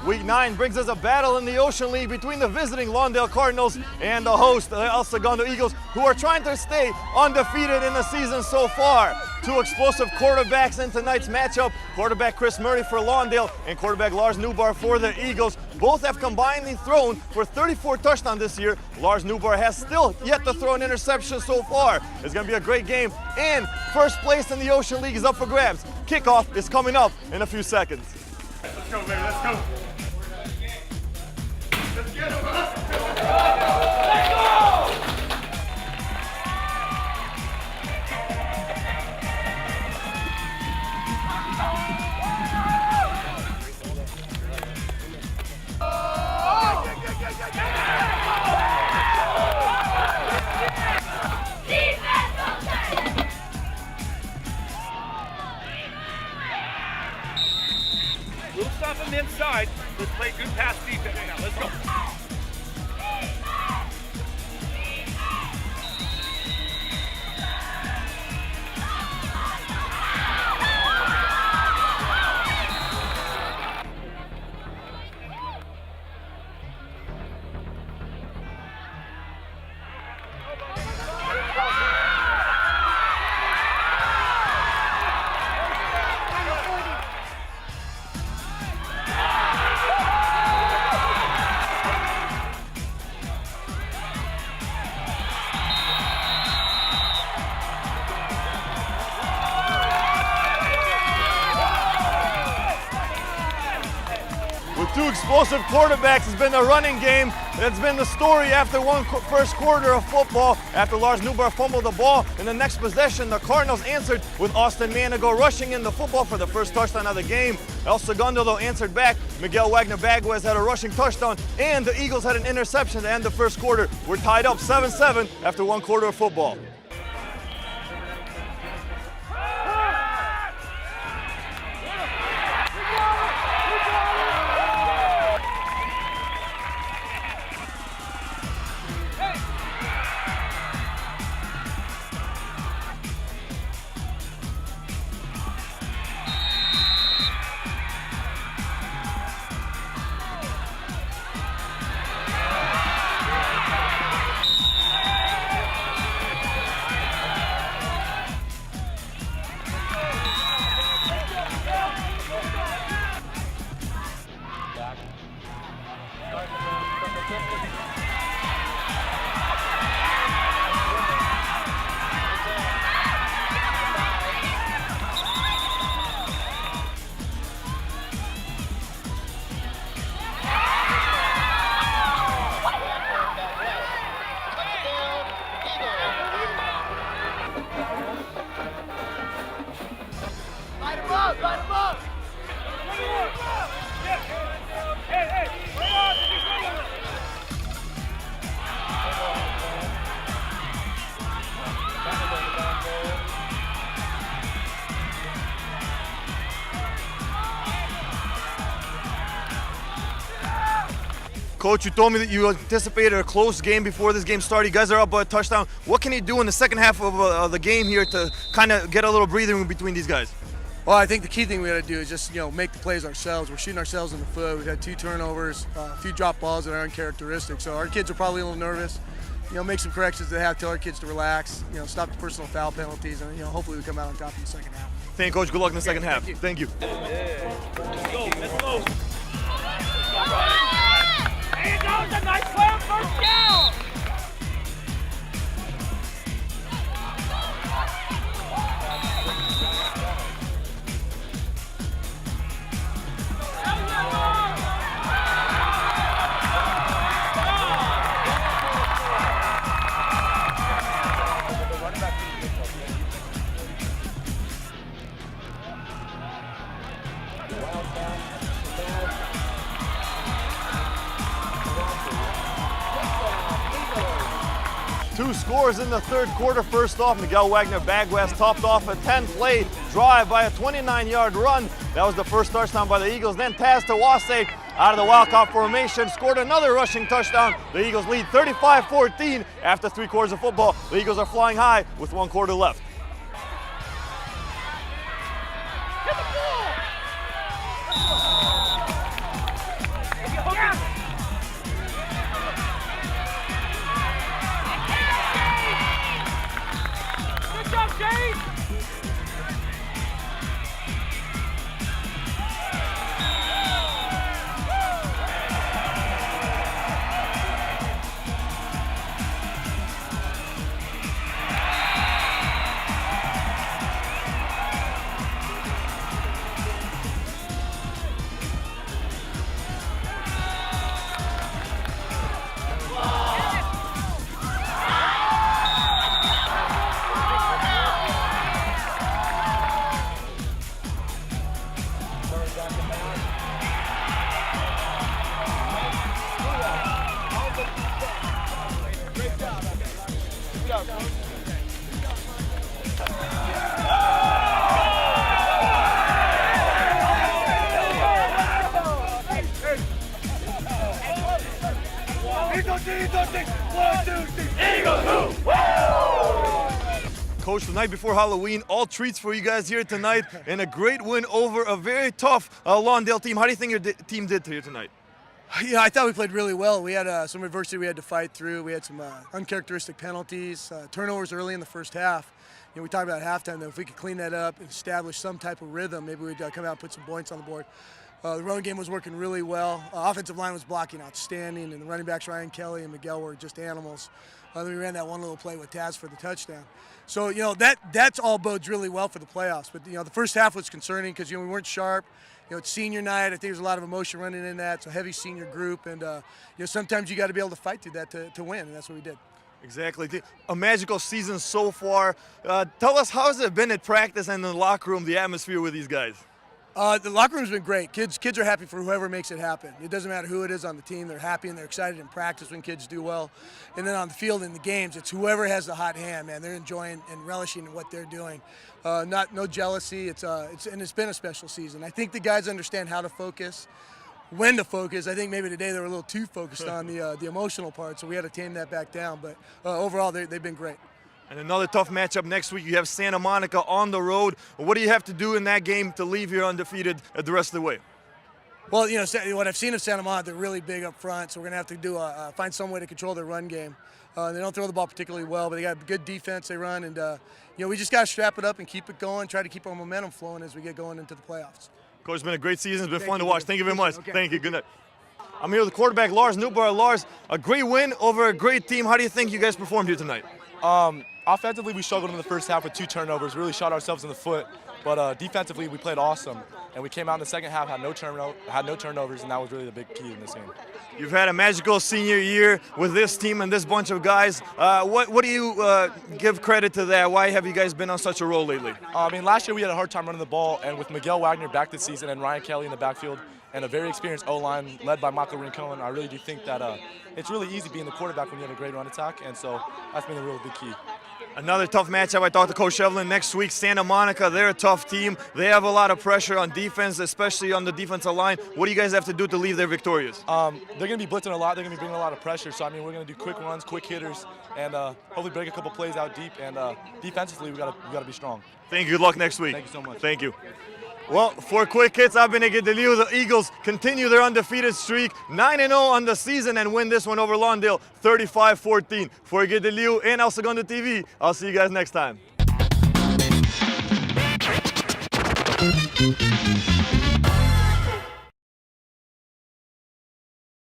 Week 9 brings us a battle in the Ocean League between the visiting Lawndale Cardinals and the host, the Segundo Eagles, who are trying to stay undefeated in the season so far. Two explosive quarterbacks in tonight's matchup, quarterback Chris Murray for Lawndale and quarterback Lars Newbar for the Eagles. Both have combinedly thrown for 34 touchdowns this year. Lars Newbar has still yet to throw an interception so far. It's going to be a great game, and first place in the Ocean League is up for grabs. Kickoff is coming up in a few seconds. Let's go, baby, let's go. Let's get him, huh? Let's go! We'll stop him inside. Let's play good pass defense now. Let's go. With two explosive quarterbacks, it's been the running game. It's been the story after first quarter of football. After Lars Newbar fumbled the ball, in the next possession, the Cardinals answered with Austin Manigo rushing in the football for the first touchdown of the game. El Segundo, though, answered back. Miguel Wagner-Baguez had a rushing touchdown, and the Eagles had an interception to end the first quarter. We're tied up 7-7 after one quarter of football. Coach, you told me that you anticipated a close game before this game started. You guys are up by a touchdown. What can you do in the second half of the game here to kind of get a little breathing room between these guys? Well, I think the key thing we got to do is just, make the plays ourselves. We're shooting ourselves in the foot. We've had 2 turnovers, a few drop balls that are uncharacteristic. So our kids are probably a little nervous. Make some corrections they have, tell our kids to relax, stop the personal foul penalties, and, hopefully we come out on top in the second half. Thank you, Coach. Good luck in the second half. Thank you. Yeah. Let's go, let's go. There goes a nice play on first down. Two scores in the third quarter. First off, Miguel Wagner-Baguez topped off a 10-play drive by a 29-yard run. That was the first touchdown by the Eagles. Then Taz Tawase, out of the Wildcat formation, scored another rushing touchdown. The Eagles lead 35-14 after 3 quarters of football. The Eagles are flying high with 1 quarter left. Get the ball! Good job, Jade! Coach, the night before Halloween, all treats for you guys here tonight, and a great win over a very tough Lawndale team. How do you think your team did here tonight? Yeah, I thought we played really well. We had some adversity we had to fight through. We had some uncharacteristic penalties, turnovers early in the first half. We talked about halftime, though. If we could clean that up and establish some type of rhythm, maybe we'd come out and put some points on the board. The run game was working really well. Offensive line was blocking outstanding, and the running backs, Ryan Kelly and Miguel, were just animals. Then we ran that one little play with Taz for the touchdown. So, that's all bodes really well for the playoffs. But, the first half was concerning because, we weren't sharp. It's senior night. I think there's a lot of emotion running in that. It's a heavy senior group. And, sometimes you got to be able to fight through that to win, and that's what we did. Exactly. A magical season so far. Tell us, how has it been at practice and in the locker room, the atmosphere with these guys? The locker room's been great. Kids are happy for whoever makes it happen. It doesn't matter who it is on the team. They're happy and they're excited in practice when kids do well. And then on the field in the games, it's whoever has the hot hand, man. They're enjoying and relishing in what they're doing. No jealousy. It's been a special season. I think the guys understand how to focus, when to focus. I think maybe today they were a little too focused on the emotional part, so we had to tame that back down. But overall, they've been great. And another tough matchup next week. You have Santa Monica on the road. What do you have to do in that game to leave here undefeated the rest of the way? Well, what I've seen of Santa Monica, they're really big up front, so we're going to have to find some way to control their run game. They don't throw the ball particularly well, but they got good defense they run, and we just got to strap it up and keep it going, try to keep our momentum flowing as we get going into the playoffs. Coach, it's been a great season. It's been fun to watch. Thank you very much. Okay. Thank you. Good night. I'm here with the quarterback, Lars Newbar. Lars, a great win over a great team. How do you think you guys performed here tonight? Offensively, we struggled in the first half with 2 turnovers, really shot ourselves in the foot. But defensively, we played awesome. And we came out in the second half, had no turnovers, and that was really the big key in this game. You've had a magical senior year with this team and this bunch of guys. What do you give credit to that? Why have you guys been on such a roll lately? Last year we had a hard time running the ball, and with Miguel Wagner back this season and Ryan Kelly in the backfield, and a very experienced O-line led by Michael Rincon, I really do think that it's really easy being the quarterback when you have a great run attack, and so that's been a real big key. Another tough matchup. I talked to Coach Shevlin next week. Santa Monica, they're a tough team. They have a lot of pressure on defense, especially on the defensive line. What do you guys have to do to leave there victorious? They're going to be blitzing a lot. They're going to be bringing a lot of pressure. So, we're going to do quick runs, quick hitters, and hopefully break a couple plays out deep. And defensively, we got to be strong. Thank you. Good luck next week. Thank you so much. Thank you. Well, for Quick Hits, I've been Iggy DeLeo. The Eagles continue their undefeated streak, 9-0 on the season, and win this one over Lawndale, 35-14. For Iggy DeLeo and Segundo TV, I'll see you guys next time.